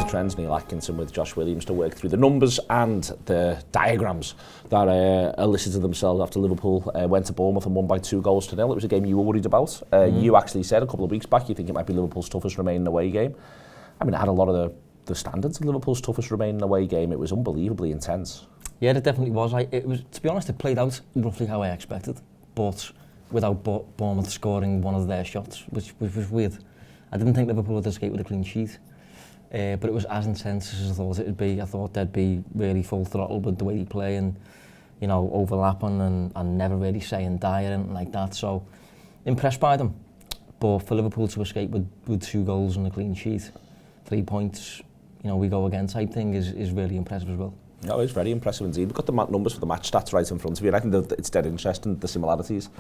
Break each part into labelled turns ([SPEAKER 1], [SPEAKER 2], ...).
[SPEAKER 1] Trends, Neil Atkinson with Josh Williams to work through the numbers and the diagrams that are listed to themselves after Liverpool went to Bournemouth and won by 2-0. It was a game you were worried about. You actually said a couple of weeks back you think it might be Liverpool's toughest remaining away game. I mean, it had a lot of the standards of Liverpool's toughest remaining away game. It was unbelievably intense.
[SPEAKER 2] Yeah, it definitely was. It was, to be honest, it played out roughly how I expected, but without Bournemouth scoring one of their shots, which was weird. I didn't think Liverpool would escape with a clean sheet, but it was as intense as I thought it would be. I thought they'd be really full throttle with the way they play and, you know, overlapping and never really saying die or anything like that. So, impressed by them. But for Liverpool to escape with 2 goals and a clean sheet, 3 points, you know, we go again type thing is really impressive as well.
[SPEAKER 1] No, it's very impressive indeed. We've got the numbers for the match stats right in front of you, and I think that it's dead interesting, the similarities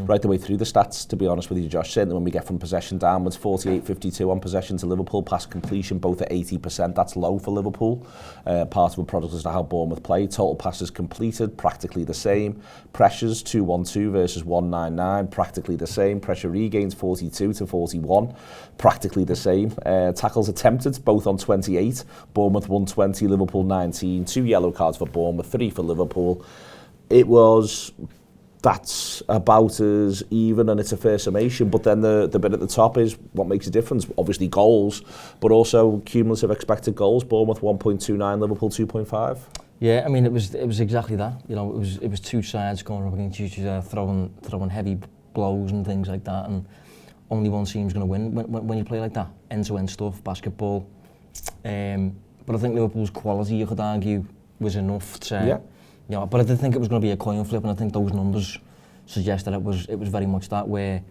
[SPEAKER 1] right the way through the stats, to be honest with you, Josh. Certainly when we get from possession downwards, 48-52 on possession to Liverpool, pass completion both at 80%. That's low for Liverpool. Part of a product as to how Bournemouth play. Total passes completed, practically the same. Pressures, 212 versus 199, practically the same. Pressure regains, 42-41, practically the same. Tackles attempted, both on 28. Bournemouth 120, Liverpool 19. 2 yellow cards for Bournemouth, 3 for Liverpool. That's about as even, and it's a fair summation. But then the bit at the top is what makes a difference. Obviously goals, but also cumulative expected goals. Bournemouth 1.29, Liverpool 2.5.
[SPEAKER 2] Yeah, I mean it was exactly that. You know, it was two sides going up against each other, throwing heavy blows and things like that, and only one team's going to win when you play like that. End-to-end stuff, basketball. But I think Liverpool's quality, you could argue, was enough to, you know, but I did think it was going to be a coin flip, and I think those numbers suggest that it was very much that, where,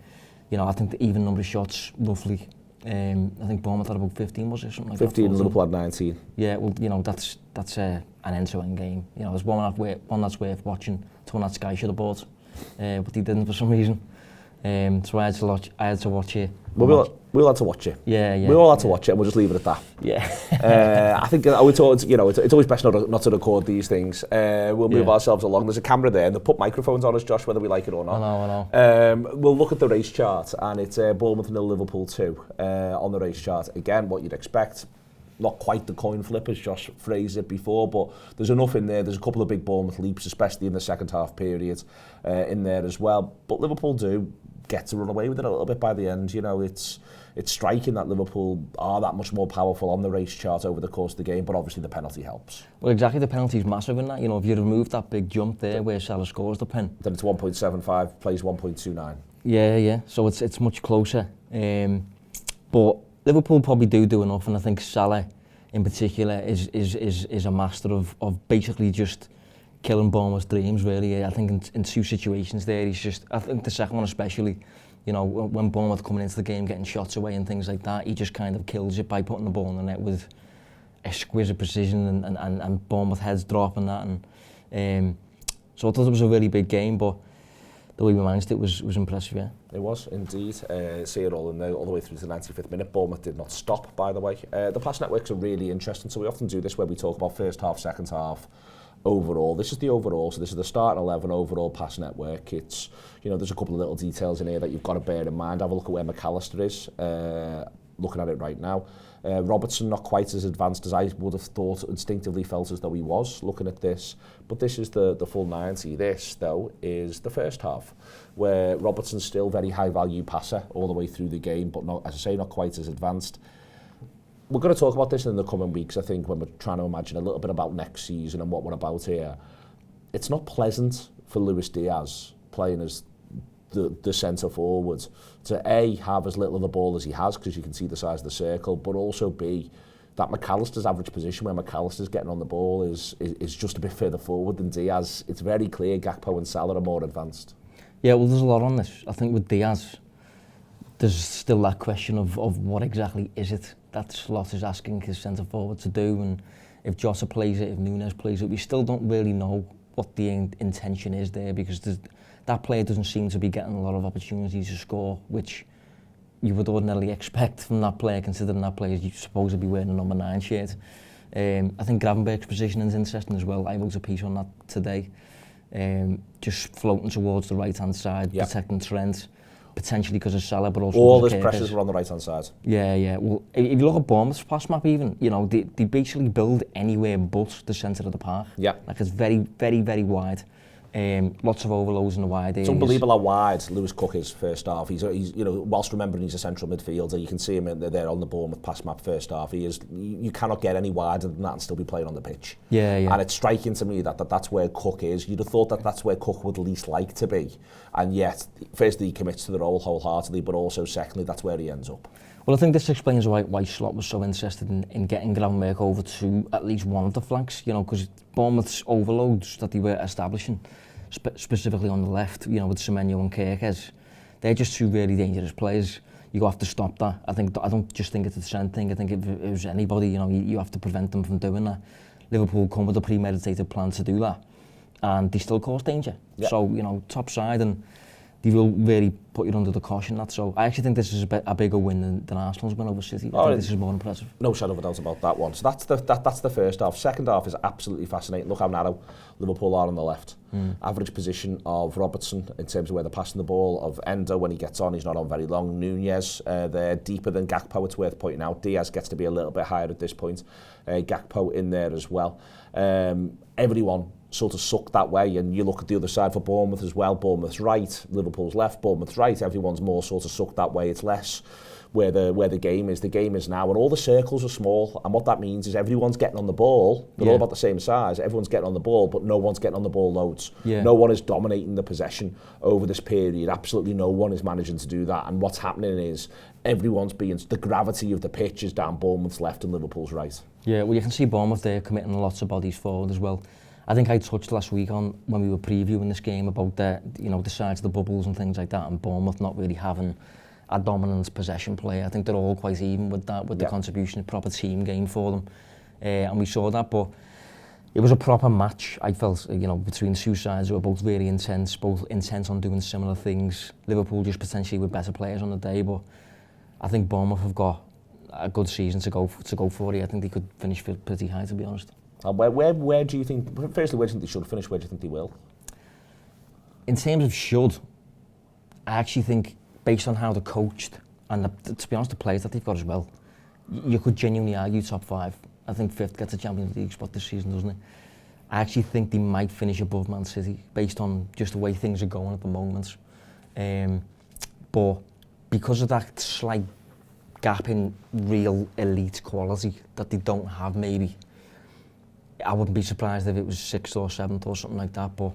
[SPEAKER 2] you know, I think the even number of shots, roughly, I think Bournemouth had about 15, was it, something like
[SPEAKER 1] 15,
[SPEAKER 2] that?
[SPEAKER 1] 15, Liverpool had 19.
[SPEAKER 2] Yeah, well, you know, that's an end-to-end game. You know, there's one that's worth watching, it's one that Sky should have bought, but they didn't for some reason. So I had to watch it.
[SPEAKER 1] We'll have to watch it.
[SPEAKER 2] Yeah.
[SPEAKER 1] We all had to watch it, and we'll just leave it at that.
[SPEAKER 2] Yeah.
[SPEAKER 1] I think we thought, you know, it's always best not to record these things. We'll move ourselves along. There's a camera there, and they put microphones on us, Josh, whether we like it or not.
[SPEAKER 2] I know.
[SPEAKER 1] We'll look at the race chart, and it's Bournemouth 0, Liverpool 2 on the race chart. Again, what you'd expect. Not quite the coin flip, as Josh phrased it before, but there's enough in there. There's a couple of big Bournemouth leaps, especially in the second half period, in there as well. But Liverpool do get to run away with it a little bit by the end. You know, it's striking that Liverpool are that much more powerful on the race chart over the course of the game, but obviously the penalty helps.
[SPEAKER 2] Well, exactly, the penalty's massive in that. You know, if you remove that big jump there where Salah scores the pen,
[SPEAKER 1] then it's 1.75, plays 1.29.
[SPEAKER 2] Yeah. So it's much closer. But Liverpool probably do enough, and I think Salah in particular is a master of basically just killing Bournemouth's dreams, really. I think in 2 situations there, I think the second one especially, you know, when Bournemouth coming into the game getting shots away and things like that, he just kind of kills it by putting the ball in the net with exquisite precision and Bournemouth heads dropping that. And so I thought it was a really big game, but the way we managed it was impressive, yeah.
[SPEAKER 1] It was, indeed. See it all in there, all the way through to the 95th minute. Bournemouth did not stop, by the way. The pass networks are really interesting, so we often do this where we talk about first half, second half, overall. This is the overall, so this is the starting 11 overall pass network. It's, you know, there's a couple of little details in here that you've got to bear in mind. Have a look at where McAllister is, looking at it right now. Robertson not quite as advanced as I would have thought, instinctively felt as though he was looking at this, but this is the full 90. This though is the first half, where Robertson's still very high value passer all the way through the game, but not, as I say, not quite as advanced. We're going to talk about this in the coming weeks, I think, when we're trying to imagine a little bit about next season and what we're about here. It's not pleasant for Luis Diaz playing as the centre forward to A, have as little of the ball as he has, because you can see the size of the circle, but also B, that McAllister's average position where McAllister's getting on the ball is just a bit further forward than Diaz. It's very clear Gakpo and Salah are more advanced. Yeah,
[SPEAKER 2] well, there's a lot on this. I think with Diaz, there's still that question of what exactly is it that Slot is asking his centre forward to do, and if Jota plays it, if Núñez plays it, we still don't really know what the intention is there, because that player doesn't seem to be getting a lot of opportunities to score, which you would ordinarily expect from that player, considering that player is supposed to be wearing a number 9 shirt. I think Gravenberch's position is interesting as well. I wrote a piece on that today. Just floating towards the right-hand side, protecting Trent. potentially because of Salah, but also
[SPEAKER 1] all
[SPEAKER 2] because
[SPEAKER 1] his
[SPEAKER 2] of
[SPEAKER 1] pressures were on the right-hand side.
[SPEAKER 2] Yeah. Well, if you look at Bournemouth's pass map even, you know, they basically build anywhere but the centre of the park.
[SPEAKER 1] Yeah.
[SPEAKER 2] Like it's very, very, very wide. Lots of overloads in the wide areas.
[SPEAKER 1] It's unbelievable how wide Lewis Cook is first half. He's you know, whilst remembering he's a central midfielder, you can see him there on the Bournemouth pass map first half. You cannot get any wider than that and still be playing on the pitch.
[SPEAKER 2] Yeah.
[SPEAKER 1] And it's striking to me that that's where Cook is. You'd have thought that that's where Cook would least like to be, and yet firstly he commits to the role wholeheartedly, but also secondly that's where he ends up.
[SPEAKER 2] Well, I think this explains why Slot was so interested in getting groundwork over to at least one of the flanks, you know, because Bournemouth's overloads that they were establishing, specifically on the left, you know, with Semenyo and Kirkes, they're just two really dangerous players. You have to stop that. I don't just think it's a trend thing. I think if it was anybody, you know, you have to prevent them from doing that. Liverpool come with a premeditated plan to do that, and they still cause danger. Yep. So, you know, top side, and they will really put you under the caution. That so I actually think this is a bigger win than Arsenal's win over City. I think this is more impressive. No shadow of a doubt about that one. So that's the first half. Second half is absolutely fascinating. Look how narrow Liverpool are on the left. Average position of Robertson in terms of where they're passing the ball, of Endo when he gets on, he's not on very long. Nunez, they're deeper than Gakpo, it's worth pointing out. Diaz gets to be a little bit higher at this point. Gakpo in there as well. Everyone sort of sucked that way, and you look at the other side for Bournemouth as well. Bournemouth's right, Liverpool's left, Bournemouth's right. Everyone's more sort of sucked that way. It's less where the game is. The game is now, and all the circles are small, and what that means is everyone's getting on the ball. They're all about the same size. Everyone's getting on the ball, but no one's getting on the ball loads. No one is dominating the possession over this period. Absolutely no one is managing to do that, and what's happening is everyone's being, the gravity of the pitch is down Bournemouth's left and Liverpool's right. Yeah, well, you can see Bournemouth there committing lots of bodies forward as well. I think I touched last week on when we were previewing this game about the size of the bubbles and things like that, and Bournemouth not really having a dominant possession play. I think they're all quite even with that, with the contribution, a proper team game for them, and we saw that. But it was a proper match. I felt, you know, between the two sides who were both very intense, both intent on doing similar things. Liverpool just potentially with better players on the day, but I think Bournemouth have got a good season to go for it. I think they could finish pretty high, to be honest. And where do you think, firstly, where do you think they should finish? Where do you think they will? In terms of should, I actually think, based on how they're coached, and to be honest, the players that they've got as well, you could genuinely argue top 5. I think 5th gets a Champions League spot this season, doesn't it? I actually think they might finish above Man City, based on just the way things are going at the moment. But because of that slight gap in real elite quality that they don't have, maybe, I wouldn't be surprised if it was 6th or 7th or something like that, but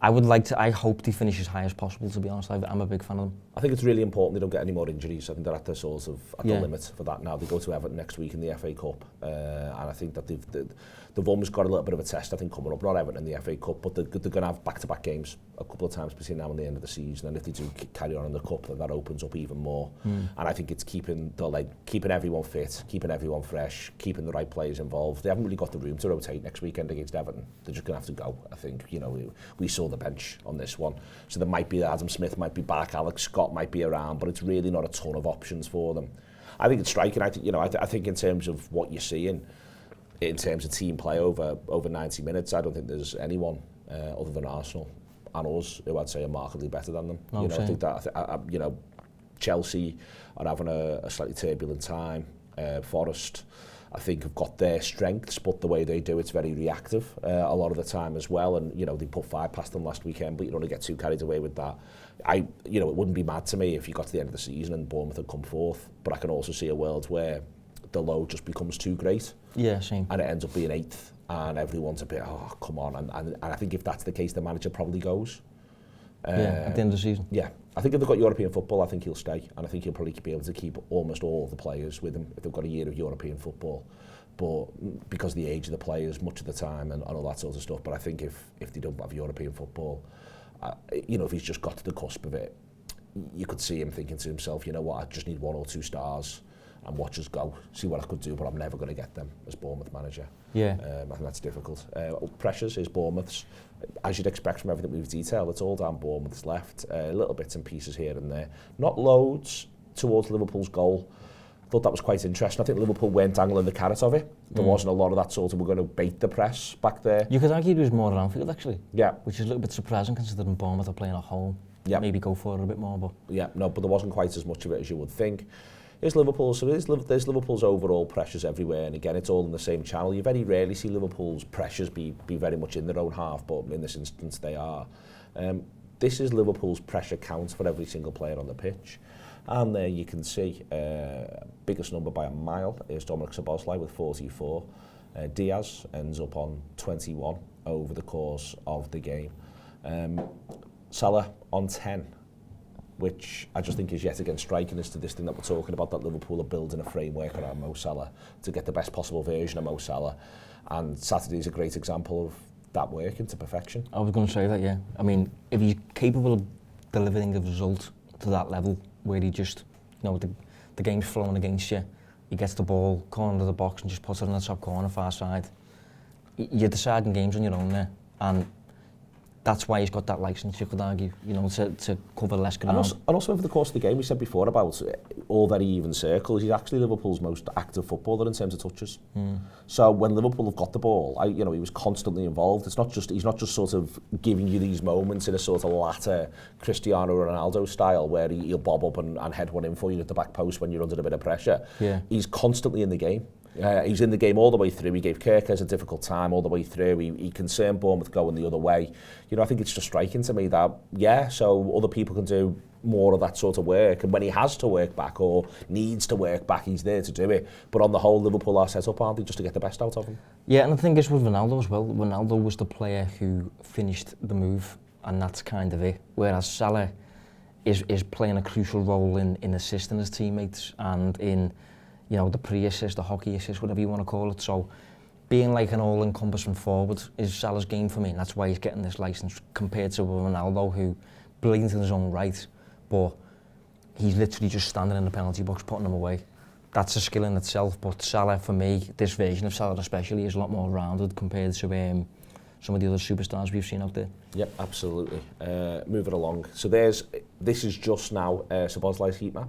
[SPEAKER 2] I hope they finish as high as possible, to be honest. I'm a big fan of them. I think it's really important they don't get any more injuries. I think they're at the sort of the limit for that now. They go to Everton next week in the FA Cup, and I think that they've almost got a little bit of a test, I think, coming up. Not Everton in the FA Cup, but they're going to have back-to-back games a couple of times between now and the end of the season, and if they do carry on in the Cup, then that opens up even more. And I think it's keeping everyone fit, keeping everyone fresh, keeping the right players involved. They haven't really got the room to rotate next weekend against Everton. They're just going to have to go, I think. You know, we saw the bench on this one, so there might be Adam Smith might be back, Alex Scott might be around, but it's really not a ton of options for them. I think it's striking. I think in terms of what you're seeing, in terms of team play over 90 minutes, I don't think there's anyone other than Arsenal and us who I'd say are markedly better than them. I think that Chelsea are having a slightly turbulent time. Forest, I think, have got their strengths, but the way they do it's very reactive a lot of the time as well. And they put 5 past them last weekend, but you don't want to get too carried away with that. It wouldn't be mad to me if you got to the end of the season and Bournemouth had come 4th, but I can also see a world where the load just becomes too great. Yeah, same. And it ends up being 8th, and everyone's a bit, oh, come on. And I think if that's the case, the manager probably goes. At the end of the season. Yeah. I think if they've got European football, I think he'll stay. And I think he'll probably be able to keep almost all the players with him if they've got a year of European football. But because of the age of the players, much of the time, and all that sort of stuff. But I think if they don't have European football, if he's just got to the cusp of it, you could see him thinking to himself, you know what, I just need 1 or 2 stars and watch us go, see what I could do, but I'm never going to get them as Bournemouth manager. Yeah. I think that's difficult. Pressures is Bournemouth's. As you'd expect from everything we've detailed, it's all down Bournemouth's left. Little bits and pieces here and there. Not loads towards Liverpool's goal. I thought that was quite interesting. I think Liverpool weren't dangling the carrot of it. There wasn't a lot of that sort of, we're going to bait the press back there. You could argue it was more at Anfield, actually. Yeah. Which is a little bit surprising considering Bournemouth are playing at home.
[SPEAKER 1] Yep.
[SPEAKER 2] maybe go for it a bit more. But
[SPEAKER 1] yeah, no, but there wasn't quite as much of it as you would think. There's Liverpool's overall pressures everywhere, and again, it's all in the same channel. You very rarely see Liverpool's pressures be very much in their own half, but in this instance they are. This is Liverpool's pressure count for every single player on the pitch. And there you can see, biggest number by a mile is Dominic Szoboszlai with 44. Diaz ends up on 21 over the course of the game. Salah on 10, which I just think is yet again striking as to this thing that we're talking about, that Liverpool are building a framework around Mo Salah to get the best possible version of Mo Salah. And Saturday is a great example of that working to perfection.
[SPEAKER 2] I was going to say that, yeah. I mean, if he's capable of delivering the result to that level, where he just, you know, the game's flowing against you, he gets the ball, corner of the box and just puts it in the top corner, far side. You're deciding games on your own there, and that's why he's got that licence, you could argue, you know, to cover less ground.
[SPEAKER 1] And also over the course of the game, we said before about all very even circles, he's actually Liverpool's most active footballer in terms of touches. So when Liverpool have got the ball, he was constantly involved. He's not just sort of giving you these moments in a sort of latter Cristiano Ronaldo style where he'll bob up and head one in for you at the back post when you're under a bit of pressure.
[SPEAKER 2] Yeah.
[SPEAKER 1] He's constantly in the game. He's in the game all the way through. He gave Kirkers a difficult time all the way through. He concerned Bournemouth going the other way. You know, I think it's just striking to me that, so other people can do more of that sort of work. And when he has to work back or needs to work back, he's there to do it. But on the whole, Liverpool are set up, aren't they, just to get the best out of him?
[SPEAKER 2] Yeah, and the thing is with Ronaldo as well, Ronaldo was the player who finished the move, and that's kind of it. Whereas Salah is playing a crucial role in assisting his teammates and in, you know, the pre-assist, the hockey assist, whatever you want to call it. So being like an all-encompassing forward is Salah's game for me, and that's why he's getting this licence compared to Ronaldo, who brilliant in his own right, but he's literally just standing in the penalty box putting them away. That's a skill in itself, but Salah, for me, this version of Salah especially, is a lot more rounded compared to some of the other superstars we've seen out there.
[SPEAKER 1] Yep, absolutely. Moving along. So this is just now Szoboszlai's heat map.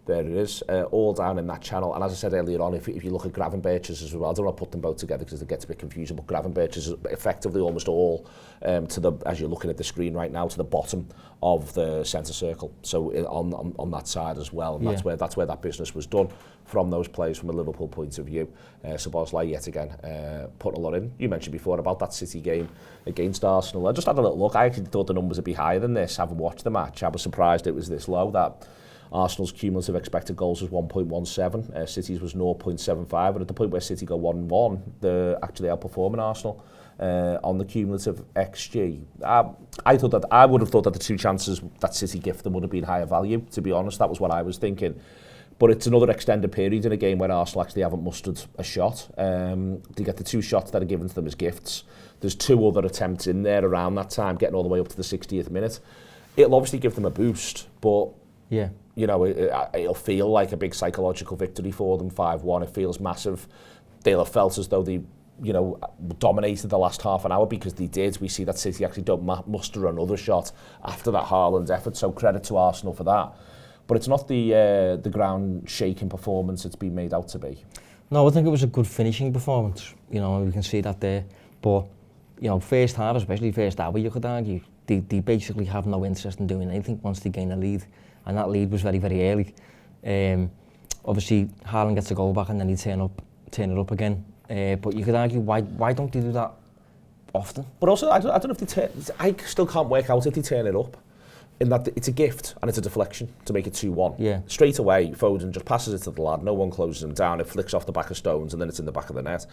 [SPEAKER 1] There it is, all down in that channel. And as I said earlier on, if you look at Gravenberch's as well, I don't want to put them both together because it gets a bit confusing, but Gravenberch's is effectively almost all as you're looking at the screen right now, to the bottom of the centre circle. So on that side as well. And that's where that business was done from those players from a Liverpool point of view. Szoboszlai yet again putting a lot in. You mentioned before about that City game against Arsenal. I just had a little look. I actually thought the numbers would be higher than this, having watched the match. I was surprised it was this low. That Arsenal's cumulative expected goals was 1.17, City's was 0.75, and at the point where City go 1-1, they're actually outperforming Arsenal on the cumulative XG. I would have thought that the two chances that City gift them would have been higher value, to be honest. That was what I was thinking. But it's another extended period in a game where Arsenal actually haven't mustered a shot. They get the two shots that are given to them as gifts. There's two other attempts in there around that time, getting all the way up to the 60th minute. It'll obviously give them a boost, but
[SPEAKER 2] yeah,
[SPEAKER 1] you know, it'll feel like a big psychological victory for them, 5-1. It feels massive. They'll have felt as though they, you know, dominated the last half an hour, because they did. We see that City actually don't muster another shot after that Haaland effort, so credit to Arsenal for that. But it's not the ground-shaking performance it's been made out to be.
[SPEAKER 2] No, I think it was a good finishing performance. You know, we can see that there. But, you know, first half, especially first hour, you could argue, they basically have no interest in doing anything once they gain a lead. And that lead was very, very early. Obviously, Haaland gets a goal back and then he turn it up again. But you could argue, why don't they do that often? But
[SPEAKER 1] also, I don't know if they turn... I still can't work out if they turn it up. In that it's a gift and it's a deflection to make it 2-1.
[SPEAKER 2] Yeah.
[SPEAKER 1] Straight away, Foden just passes it to the lad, no one closes him down, it flicks off the back of Stones and then it's in the back of the net.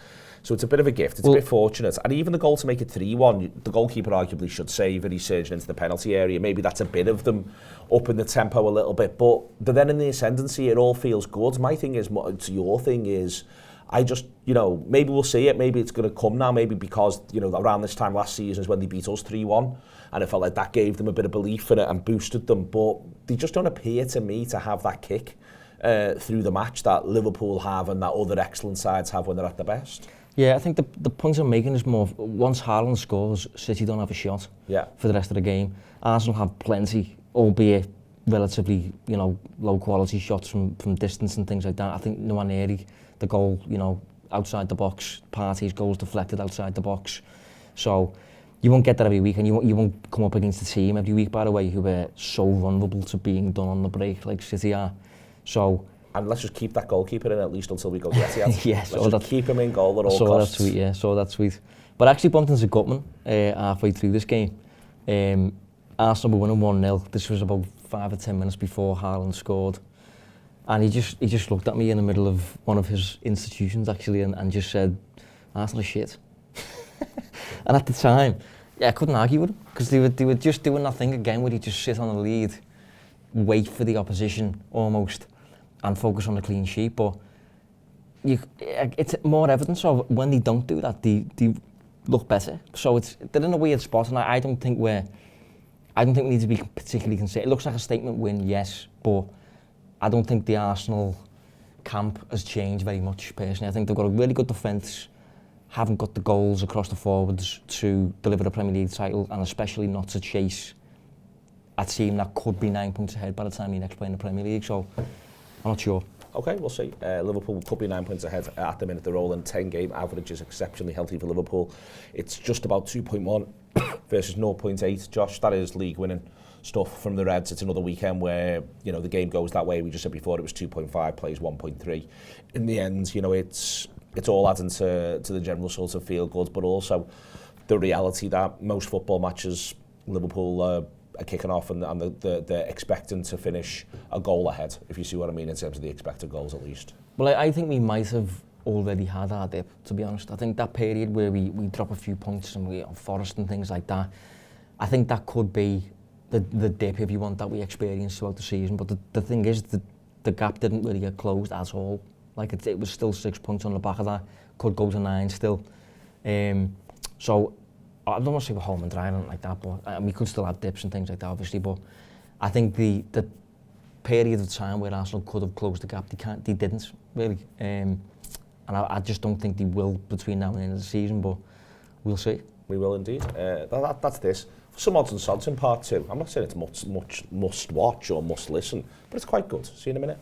[SPEAKER 1] So it's a bit of a gift, it's a bit fortunate. And even the goal to make it 3-1, the goalkeeper arguably should save it, he's surging into the penalty area. Maybe that's a bit of them upping the tempo a little bit, but then in the ascendancy, it all feels good. My thing is, to your thing is, I just, you know, maybe we'll see it, maybe it's going to come now, maybe because, you know, around this time last season is when they beat us 3-1, and it felt like that gave them a bit of belief in it and boosted them, but they just don't appear to me to have that kick through the match that Liverpool have and that other excellent sides have when they're at their best.
[SPEAKER 2] Yeah, I think the point I'm making is more, once Haaland scores, City don't have a shot for the rest of the game. Arsenal have plenty, albeit relatively, you know, low quality shots from distance and things like that. I think Nwaneri, the goal, you know, outside the box, Partey's goals deflected outside the box. So you won't get that every week, and you won't come up against a team every week, by the way, who are so vulnerable to being done on the break like City are. So.
[SPEAKER 1] And let's just keep that goalkeeper in at least until we go to Etihad.
[SPEAKER 2] Yes,
[SPEAKER 1] let's just keep him in goal at all costs.
[SPEAKER 2] That's sweet, yeah. So that's sweet. But actually bumped into Gutman halfway through this game. Arsenal were winning 1-0. This was about 5 or 10 minutes before Haaland scored. And he just looked at me in the middle of one of his institutions actually and just said, Arsenal are shit. And at the time, I couldn't argue with him because they were just doing that thing again where you just sit on the lead, wait for the opposition almost, and focus on the clean sheet. But it's more evidence of when they don't do that, they look better. So they're in a weird spot, and I don't think we need to be particularly concerned. It looks like a statement win, yes, but I don't think the Arsenal camp has changed very much, personally. I think they've got a really good defence, haven't got the goals across the forwards to deliver the Premier League title, and especially not to chase a team that could be 9 points ahead by the time you next play in the Premier League. So I'm not sure.
[SPEAKER 1] Okay, we'll see. Liverpool could be 9 points ahead at the minute. They're all in 10-game average is exceptionally healthy for Liverpool. It's just about 2.1 versus 0.8. Josh, that is league winning stuff from the Reds. It's another weekend where, you know, the game goes that way. We just said before it was 2.5, plays 1.3. In the end, you know, it's all adding to the general sort of feel good, but also the reality that most football matches, Liverpool are kicking off and they're expecting to finish a goal ahead, if you see what I mean, in terms of the expected goals at least.
[SPEAKER 2] Well, I think we might have already had our dip, to be honest. I think that period where we drop a few points and we on Forest and things like that, I think that could be the dip, if you want, that we experienced throughout the season. But the thing is, the gap didn't really get closed at all. Like it was still 6 points on the back of that, could go to 9 still. So I don't want to say we're home and dry or anything like that, but we could still have dips and things like that, obviously. But I think the period of time where Arsenal could have closed the gap, they didn't really. And I just don't think they will between now and the end of the season, but we'll see.
[SPEAKER 1] We will indeed. That's this. For some odds and sods in part 2. I'm not saying it's much must watch or must listen, but it's quite good. See you in a minute.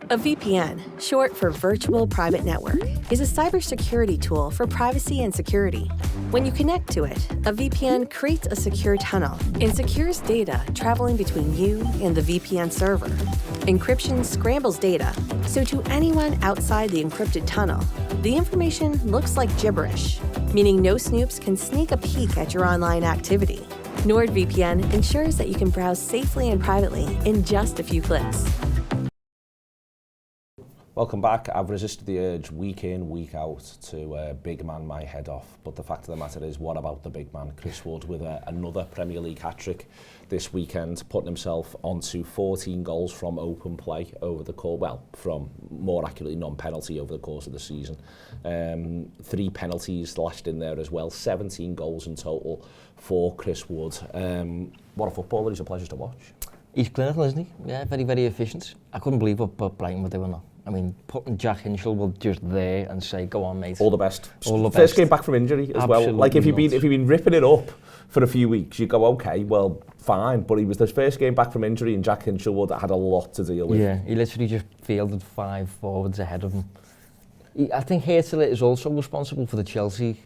[SPEAKER 3] A VPN, short for Virtual Private Network, is a cybersecurity tool for privacy and security. When you connect to it, a VPN creates a secure tunnel and secures data traveling between you and the VPN server. Encryption scrambles data, so to anyone outside the encrypted tunnel, the information looks like gibberish, meaning no snoops can sneak a peek at your online activity. NordVPN ensures that you can browse safely and privately in just a few clicks.
[SPEAKER 1] Welcome back. I've resisted the urge week in, week out to big man my head off. But the fact of the matter is, what about the big man? Chris Wood with another Premier League hat-trick this weekend, putting himself onto 14 goals from open play over the course, well, from more accurately non-penalty over the course of the season. 3 penalties lashed in there as well, 17 goals in total for Chris Wood. What a footballer, he's a pleasure to watch.
[SPEAKER 2] He's clinical, isn't he? Yeah, very, very efficient. I couldn't believe what Brighton were doing now. I mean, putting Jack Hinshelwood just there and say, go on, mate.
[SPEAKER 1] All the best.
[SPEAKER 2] All the
[SPEAKER 1] First
[SPEAKER 2] best.
[SPEAKER 1] game back from injury as
[SPEAKER 2] Absolutely
[SPEAKER 1] well. Like if you've
[SPEAKER 2] not.
[SPEAKER 1] been ripping it up for a few weeks, you go, okay, well, fine. But he was the first game back from injury, and Jack Hinshelwood had a lot to deal with.
[SPEAKER 2] Yeah, he literally just fielded 5 forwards ahead of him. I think Hertler is also responsible for the Chelsea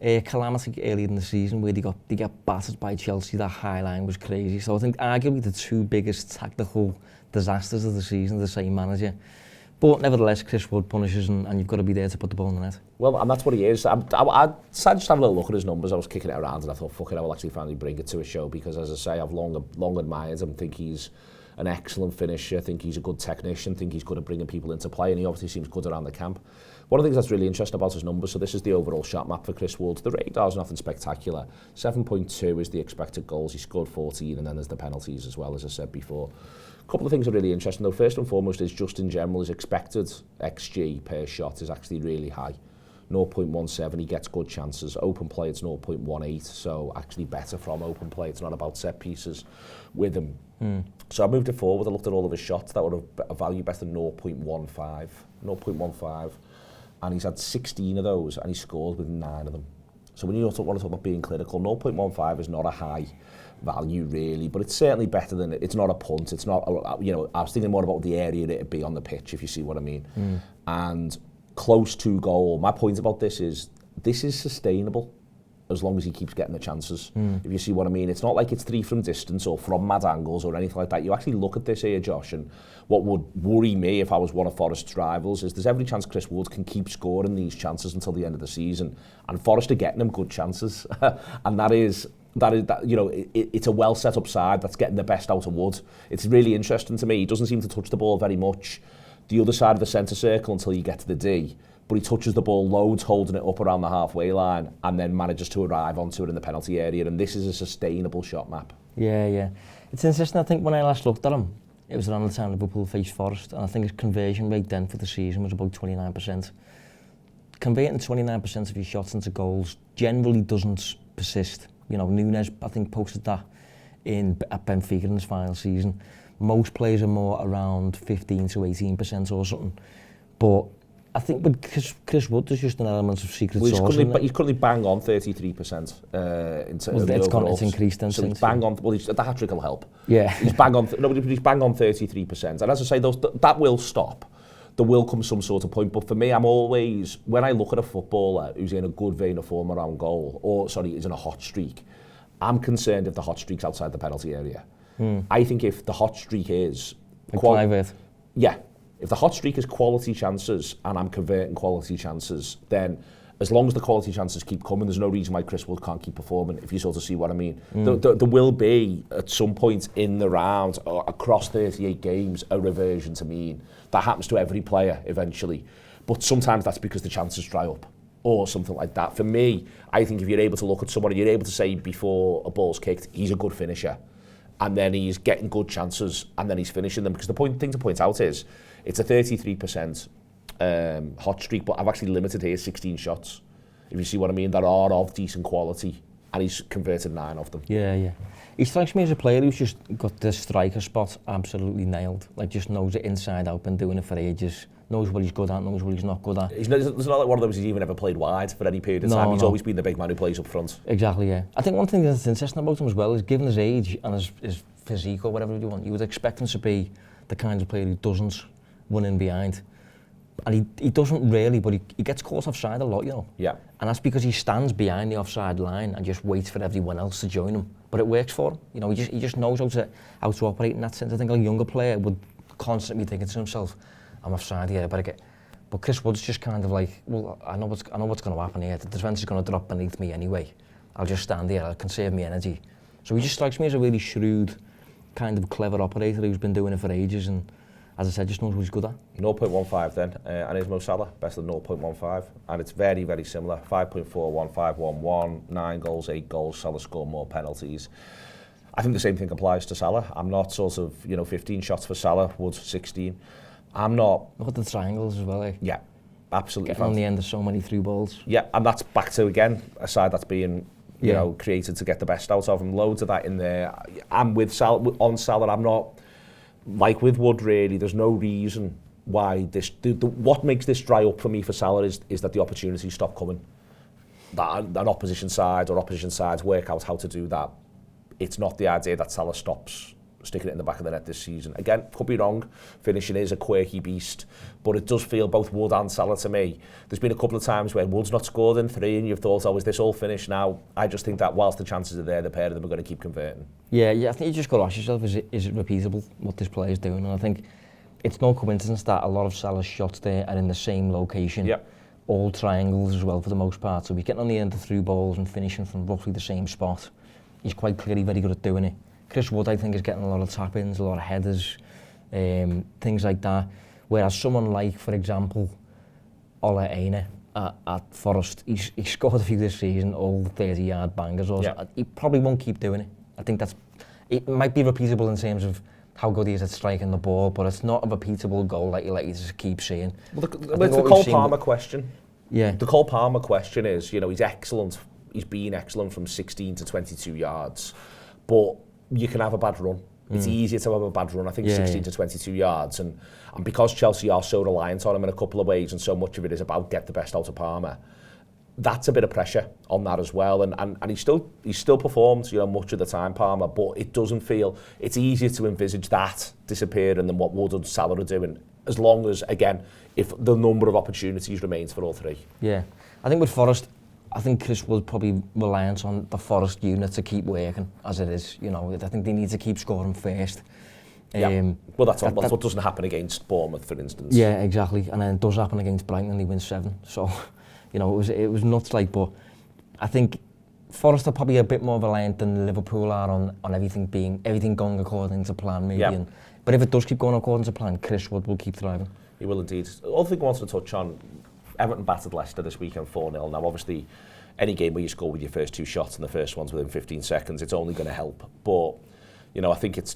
[SPEAKER 2] calamity earlier in the season, where they got battered by Chelsea. That high line was crazy. So I think arguably the 2 biggest tactical disasters of the season are the same manager. But nevertheless, Chris Wood punishes, and you've got to be there to put the ball in the net.
[SPEAKER 1] Well, and that's what he is. I decided just to have a little look at his numbers. I was kicking it around, and I thought, fuck it, I will actually finally bring it to a show, because, as I say, I've long admired him. I think he's an excellent finisher. I think he's a good technician. I think he's good at bringing people into play, and he obviously seems good around the camp. One of the things that's really interesting about his numbers, so this is the overall shot map for Chris Wood. The radar's nothing spectacular. 7.2 is the expected goals. He scored 14, and then there's the penalties as well, as I said before. A couple of things are really interesting, though. First and foremost is, just in general, his expected XG per shot is actually really high. 0.17, he gets good chances. Open play, it's 0.18, so actually better from open play. It's not about set pieces with him. So I moved it forward. I looked at all of his shots that would have a value better than 0.15. 0.15. And he's had 16 of those, and he scored with 9 of them. So when you want to talk about being clinical, 0.15 is not a high value really, but it's certainly better than it. It's not a punt. It's not, you know, I was thinking more about the area it'd be on the pitch, if you see what I mean. And close to goal. My point about this is, this is sustainable as long as he keeps getting the chances. If you see what I mean, it's not like it's 3 from distance or from mad angles or anything like that. You actually look at this here, Josh, and what would worry me if I was one of Forest's rivals is there's every chance Chris Wood can keep scoring these chances until the end of the season, and Forest are getting them good chances, and that you know, it's a well set up side that's getting the best out of Wood. It's really interesting to me. He doesn't seem to touch the ball very much the other side of the centre circle until you get to the D, but he touches the ball loads, holding it up around the halfway line, and then manages to arrive onto it in the penalty area, and this is a sustainable shot map.
[SPEAKER 2] Yeah. It's interesting, I think when I last looked at him, it was around the time Liverpool faced Forest, and I think his conversion rate then for the season was about 29%. Converting 29% of your shots into goals generally doesn't persist. You know, Nunes, I think, posted that at Benfica in his final season. Most players are more around 15 to 18% or something. But I think with Chris Wood, there's just an element of secret sauce.
[SPEAKER 1] He's currently bang on 33% in terms of the overalls.
[SPEAKER 2] It's increased then.
[SPEAKER 1] So he's bang on. Well, the hat-trick will help.
[SPEAKER 2] Yeah.
[SPEAKER 1] He's bang on. He's bang on 33%. And as I say, that will stop. There will come some sort of point. But for me, I'm always, when I look at a footballer who's in a good vein of form around goal, is in a hot streak, I'm concerned if the hot streak's outside the penalty area. I think if the hot streak is if the hot streak is quality chances and I'm converting quality chances, then as long as the quality chances keep coming, there's no reason why Chris Wood can't keep performing, if you sort of see what I mean. There will be, at some point in the round, or across 38 games, a reversion to mean. That happens to every player eventually. But sometimes that's because the chances dry up, or something like that. For me, I think if you're able to look at someone and you're able to say before a ball's kicked, he's a good finisher, and then he's getting good chances, and then he's finishing them. Because the thing to point out is, it's a 33% hot streak, but I've actually limited here 16 shots, if you see what I mean, that are of decent quality, and he's converted 9 of them.
[SPEAKER 2] Yeah. He strikes me as a player who's just got the striker spot absolutely nailed. Like, just knows it inside out, been doing it for ages, knows what he's good at, knows what he's not good at.
[SPEAKER 1] There's not like one of those who's even ever played wide for any period of time. He's always been the big man who plays up front.
[SPEAKER 2] Exactly, yeah. I think one thing that's interesting about him as well is, given his age and his physique or whatever you want, you would expect him to be the kind of player who doesn't run in behind. And he doesn't really, but he gets caught offside a lot, you know.
[SPEAKER 1] Yeah.
[SPEAKER 2] And that's because he stands behind the offside line and just waits for everyone else to join him. But it works for him. You know, he just knows how to operate in that sense. I think a younger player would constantly be thinking to himself, I'm offside here, I better get. But Chris Wood's just kind of like, well, I know what's going to happen here. The defence is going to drop beneath me anyway. I'll just stand here, I'll conserve my energy. So he just strikes me as a really shrewd, kind of clever operator who's been doing it for ages, and as I said, just knows what he's good at.
[SPEAKER 1] 0.15 then, and here's Mo Salah, best of 0.15, and it's very, very similar. 5.41, 5.11, 9 goals, 8 goals, Salah scored more penalties. I think the same thing applies to Salah. I'm not sort of, 15 shots for Salah, Wood's 16. I'm not...
[SPEAKER 2] Look at the triangles as well, eh?
[SPEAKER 1] Yeah, absolutely.
[SPEAKER 2] Getting on the end of so many through balls.
[SPEAKER 1] Yeah, and that's back to, again, a side that's being, you know, created to get the best out of him. Loads of that in there. I'm with Salah, on Salah, I'm not... Like with Wood, really, there's no reason why this... what makes this dry up for me for Salah is that the opportunities stop coming. That opposition side or opposition sides work out how to do that. It's not the idea that Salah stops sticking it in the back of the net this season. Again, could be wrong. Finishing is a quirky beast, but it does feel both Wood and Salah to me. There's been a couple of times where Wood's not scored in 3 and you've thought, oh, is this all finished now? I just think that whilst the chances are there, the pair of them are going to keep converting. Yeah,
[SPEAKER 2] I think you just got to ask yourself, is it repeatable, what this player is doing? And I think it's no coincidence that a lot of Salah's shots there are in the same location.
[SPEAKER 1] Yep.
[SPEAKER 2] All triangles as well for the most part. So he's getting on the end of through balls and finishing from roughly the same spot. He's quite clearly very good at doing it. Chris Wood, I think, is getting a lot of tap-ins, a lot of headers, things like that. Whereas someone like, for example, Ola Aina at Forest, he's scored a few this season, all 30-yard bangers. He probably won't keep doing it. I think it might be repeatable in terms of how good he is at striking the ball, but it's not a repeatable goal like you just keep seeing.
[SPEAKER 1] Well, it's the Cole Palmer question.
[SPEAKER 2] Yeah.
[SPEAKER 1] The Cole Palmer question is, he's excellent. He's been excellent from 16 to 22 yards, but you can have a bad run. It's easier to have a bad run, I think, 16 to 22 yards. And because Chelsea are so reliant on him in a couple of ways, and so much of it is about get the best out of Palmer, that's a bit of pressure on that as well. And he still performed, much of the time, Palmer, but it doesn't feel... It's easier to envisage that disappearing than what Wood and Salah are doing, as long as, again, if the number of opportunities remains for all three.
[SPEAKER 2] Yeah. I think with Forest, I think Chris Wood's probably reliant on the Forest unit to keep working as it is. You know, I think they need to keep scoring first.
[SPEAKER 1] Well, that's what doesn't happen against Bournemouth, for instance.
[SPEAKER 2] Yeah, exactly. And then it does happen against Brighton and they win 7. So, you know, it was nuts. Like, but I think Forest are probably a bit more reliant than Liverpool are on everything going according to plan, maybe. But if it does keep going according to plan, Chris Wood will keep thriving.
[SPEAKER 1] He will indeed. Other thing I wanted to touch on, Everton battered Leicester this weekend 4-0. Now, obviously, any game where you score with your first 2 shots and the first one's within 15 seconds, it's only going to help. But, you know, I think it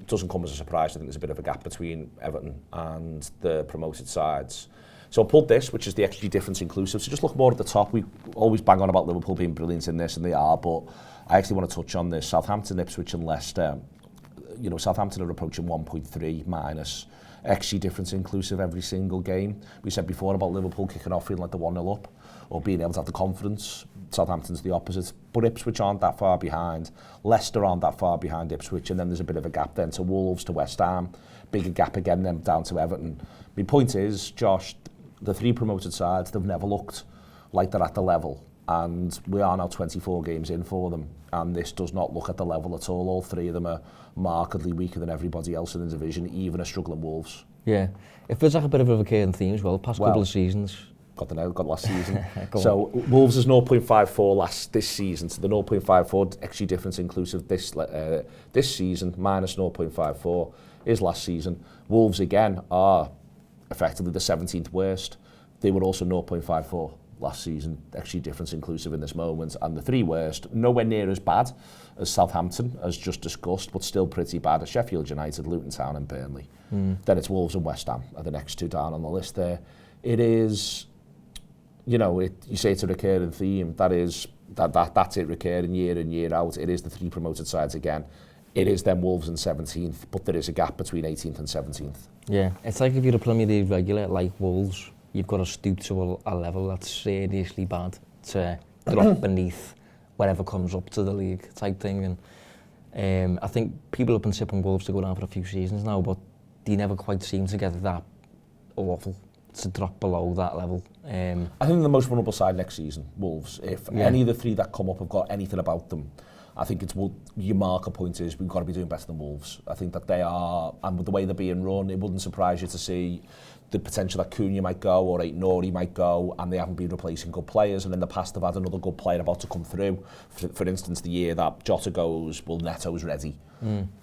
[SPEAKER 1] doesn't come as a surprise. I think there's a bit of a gap between Everton and the promoted sides. So I pulled this, which is the XG difference inclusive. So just look more at the top. We always bang on about Liverpool being brilliant in this, and they are, but I actually want to touch on this. Southampton, Ipswich and Leicester. You know, Southampton are approaching 1.3 minus XG difference inclusive every single game. We said before about Liverpool kicking off feeling like the 1-0 up or being able to have the confidence. Southampton's the opposite. But Ipswich aren't that far behind. Leicester aren't that far behind Ipswich. And then there's a bit of a gap then to Wolves, to West Ham. Bigger gap again then down to Everton. My point is, Josh, the 3 promoted sides, they've never looked like they're at the level. And we are now 24 games in for them. And this does not look at the level at all. All 3 of them are markedly weaker than everybody else in the division, even a struggling Wolves.
[SPEAKER 2] Yeah. It feels like a bit of a recurring theme as well, past couple of seasons.
[SPEAKER 1] Got last season. So Wolves is 0.54 this season. So the 0.54 XG difference inclusive this season minus 0.54 is last season. Wolves again are effectively the 17th worst. They were also 0.54 last season, XG difference inclusive in this moment, and the 3 worst, nowhere near as bad as Southampton, as just discussed, but still pretty bad, as Sheffield United, Luton Town and Burnley. Then it's Wolves and West Ham are the next 2 down on the list there. It is, you know, you say it's a recurring theme, that's it, recurring year in, year out. It is the 3 promoted sides again. It is then Wolves in 17th, but there is a gap between 18th and 17th. Yeah,
[SPEAKER 2] it's like if you're a Premier League regular like Wolves, you've got to stoop to a level that's seriously bad to drop beneath whatever comes up to the league type thing. And I think people have been tipping Wolves to go down for a few seasons now, but they never quite seem to get that awful to drop below that level.
[SPEAKER 1] I think the most vulnerable side next season, Wolves. If any of the 3 that come up have got anything about them, I think your marker point is we've got to be doing better than Wolves. I think that they are, and with the way they're being run, it wouldn't surprise you to see the potential that Cunha might go or Aït-Nouri might go, and they haven't been replacing good players, and in the past they've had another good player about to come through. For instance, the year that Jota goes, well, Neto's ready.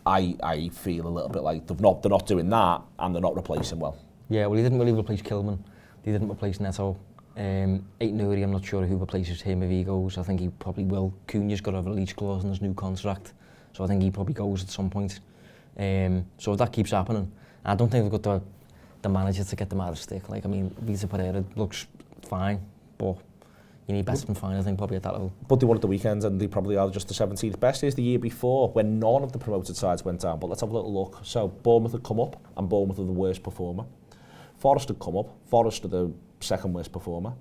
[SPEAKER 1] I feel a little bit like they're not doing that, and they're not replacing well.
[SPEAKER 2] Yeah, well, he didn't really replace Kilman. He didn't replace Neto. Aït-Nouri, I'm not sure who replaces him if he goes. I think he probably will. Cunha's got a release clause in his new contract, so I think he probably goes at some point. So if that keeps happening, I don't think we've got the manager to get them out of stick. Like, I mean, Vitor Pereira looks fine, but you need better than fine, I think, probably at that level.
[SPEAKER 1] But they won at the weekend, and they probably are just the 17th best. Is the year before, when none of the promoted sides went down. But let's have a little look. So Bournemouth had come up, and Bournemouth are the worst performer. Forest had come up. Forest are the 2nd worst performer.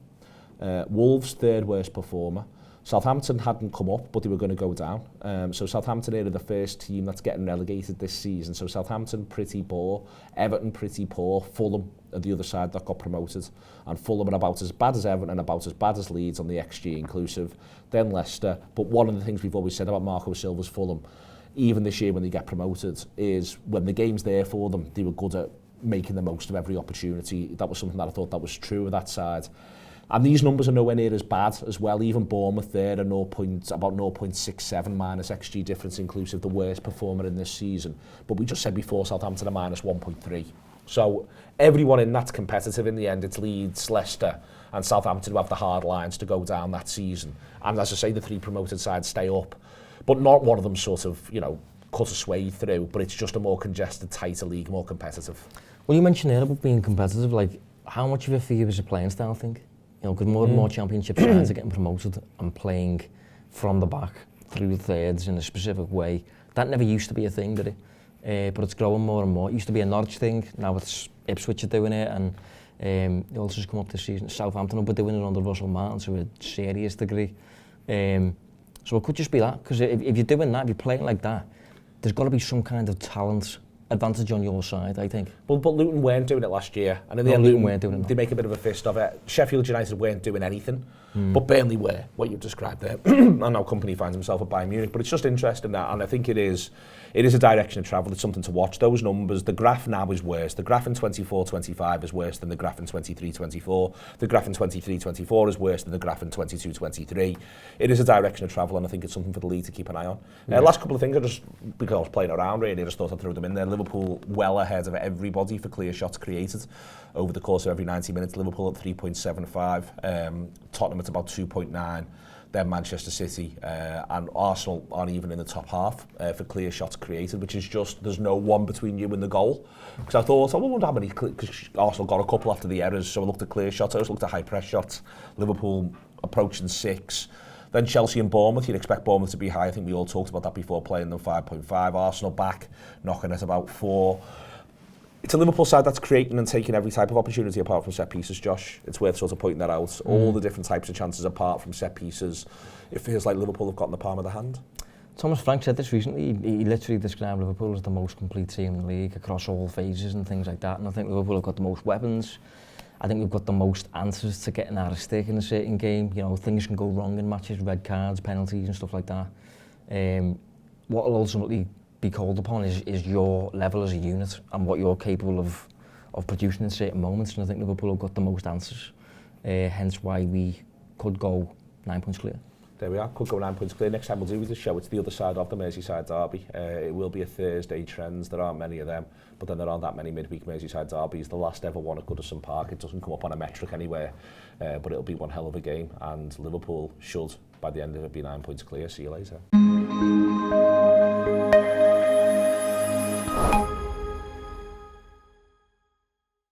[SPEAKER 1] Wolves, 3rd worst performer. Southampton hadn't come up, but they were going to go down. So Southampton are the first team that's getting relegated this season. So Southampton pretty poor, Everton pretty poor, Fulham are the other side that got promoted. And Fulham are about as bad as Everton and about as bad as Leeds on the XG inclusive. Then Leicester. But one of the things we've always said about Marco Silva's Fulham, even this year when they get promoted, is when the game's there for them, they were good at making the most of every opportunity. That was something that I thought that was true of that side. And these numbers are nowhere near as bad as well. Even Bournemouth there are about 0.67 minus XG difference inclusive, the worst performer in this season. But we just said before, Southampton are minus 1.3. So everyone in that's competitive in the end. It's Leeds, Leicester and Southampton who have the hard lines to go down that season. And as I say, the 3 promoted sides stay up. But not one of them sort of, you know, cut a swathe through, but it's just a more congested, tighter league, more competitive.
[SPEAKER 2] Well, you mentioned there about being competitive. Like, how much of it for you is a playing style thing? You know, because more and more championship sides are getting promoted and playing from the back through thirds in a specific way. That never used to be a thing, did it? But it's growing more and more. It used to be a Norwich thing. Now it's Ipswich are doing it, and it also has come up this season. Southampton will be doing it under Russell Martin to a serious degree. So it could just be that, because if you're doing that, if you're playing like that, there's got to be some kind of talent advantage on your side, I think.
[SPEAKER 1] But Luton weren't doing it last year, and in the end, Luton weren't doing it. They make a bit of a fist of it. Sheffield United weren't doing anything, but Burnley were, what you've described there. And now Company finds himself at Bayern Munich. But it's just interesting that, and I think it is a direction of travel. It's something to watch. Those numbers, the graph now is worse. The graph in 24-25 is worse than the graph in 23-24. The graph in 23-24 is worse than the graph in 22-23. It is a direction of travel, and I think it's something for the league to keep an eye on. Last couple of things, because I was playing around really, I just thought I'd throw them in there. Liverpool well ahead of everybody for clear shots created over the course of every 90 minutes. Liverpool at 3.75, Tottenham at about 2.9. Then Manchester City and Arsenal aren't even in the top half for clear shots created, which is just, there's no one between you and the goal. Because I thought, I wonder how many, because Arsenal got a couple after the errors, so I looked at clear shots, I also looked at high press shots. Liverpool approaching 6. Then Chelsea and Bournemouth, you'd expect Bournemouth to be high. I think we all talked about that before, playing them 5.5. Arsenal back, knocking at about 4. It's a Liverpool side that's creating and taking every type of opportunity apart from set pieces, Josh. It's worth sort of pointing that out. All the different types of chances apart from set pieces. It feels like Liverpool have got in the palm of the hand.
[SPEAKER 2] Thomas Frank said this recently. He literally described Liverpool as the most complete team in the league across all phases and things like that. And I think Liverpool have got the most weapons. I think we've got the most answers to getting out of stick in a certain game. You know, things can go wrong in matches, red cards, penalties and stuff like that. What will ultimately be called upon is your level as a unit and what you're capable of producing in certain moments. And I think Liverpool have got the most answers. Hence why we could go 9 points clear.
[SPEAKER 1] There we are, could go 9 points clear. Next time we'll do this show, it's the other side of the Merseyside derby. It will be a Thursday trends, there aren't many of them, but then there aren't that many midweek Merseyside derbies. The last ever one at Goodison Park, it doesn't come up on a metric anywhere, but it'll be one hell of a game, and Liverpool should, by the end of it, be 9 points clear. See you later.